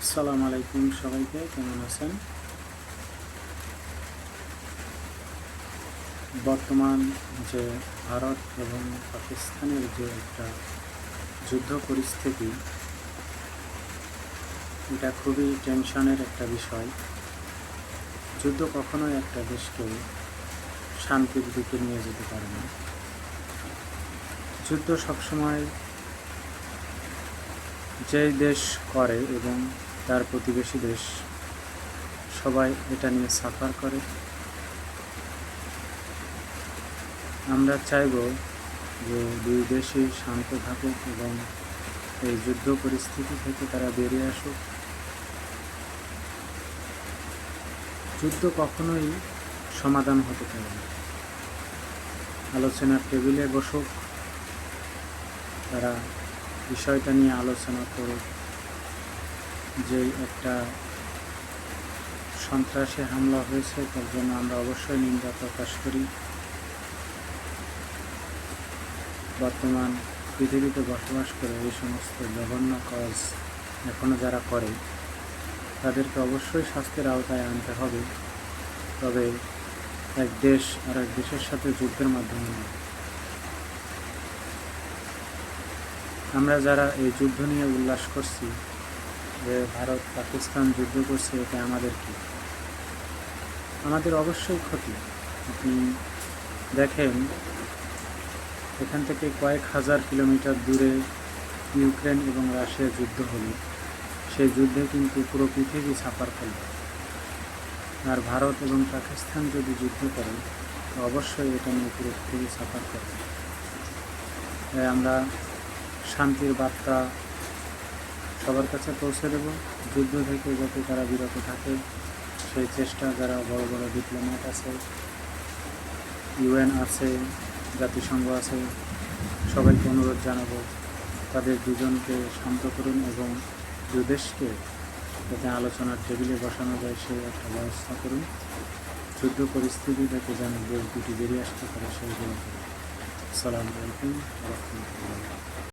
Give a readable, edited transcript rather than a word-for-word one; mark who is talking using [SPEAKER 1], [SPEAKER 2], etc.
[SPEAKER 1] আসসালামু আলাইকুম, সবাইকে কেমন আছেন? বর্তমান যে ভারত এবং পাকিস্তানের যে একটা যুদ্ধ পরিস্থিতি, এটা খুবই টেনশনের একটা বিষয়। যুদ্ধ কখনোই একটা দেশকে শান্তির দিকে নিয়ে যেতে পারে না। যুদ্ধ সবসময় যেই দেশ করে এবং তার প্রতিবেশী দেশ সবাই এটা নিয়ে সাফার করে। আমরা চাইব যে দুই দেশই শান্ত থাকুক এবং এই যুদ্ধ পরিস্থিতি থেকে তারা বেরিয়ে আসুক। যুদ্ধ কখনোই সমাধান হতে পারে না। আলোচনার টেবিলে বসুক, তারা বিষয়টা নিয়ে আলোচনা করুক। যে একটা সন্ত্রাসী হামলা হয়েছে তার জন্য আমরা অবশ্যই নিন্দা প্রকাশ করি। বর্তমান পৃথিবীতে বসবাস করে এই সমস্ত জঘন্য কাজ এখনও যারা করে তাদেরকে অবশ্যই শাস্তির আওতায় আনতে হবে। তবে এক দেশ আর এক দেশের সাথে যুদ্ধের মাধ্যমে নয়। আমরা যারা এই যুদ্ধ নিয়ে উল্লাস করছি যে ভারত পাকিস্তান যুদ্ধ করছে, এতে আমাদের কি? আমাদের অবশ্যই ক্ষতি। আপনি দেখেন, এখান থেকে কয়েক হাজার কিলোমিটার দূরে ইউক্রেন এবং রাশিয়ার যুদ্ধ হলো। সেই যুদ্ধে কিন্তু পুরো পৃথিবী ছাপার ফেলল। আর ভারত এবং পাকিস্তান যদি যুদ্ধ করে তো অবশ্যই এটা নিয়ে পুরো পৃথিবী ছাপার করবে। তাই আমরা শান্তির বার্তা সবার কাছে পৌঁছে দেব। যুদ্ধ থেকে যাতে তারা বিরত থাকে সেই চেষ্টা যারা বড় বড় ডিপ্লোম্যাট আছে, ইউএন আছে, জাতিসংঘ আছে, সবাইকে অনুরোধ জানাবো তাদের দুজনকে শান্ত করুন এবং দুই দেশকে যাতে আলোচনার টেবিলে বসানো যায় সেই একটা ব্যবস্থা করুন। যুদ্ধ পরিস্থিতি থেকে যেন দেশ দুটি বেরিয়ে আসতে পারে সেইগুলো করুন। আসসালামু আলাইকুম ওয়া রাহমাতুল্লাহ।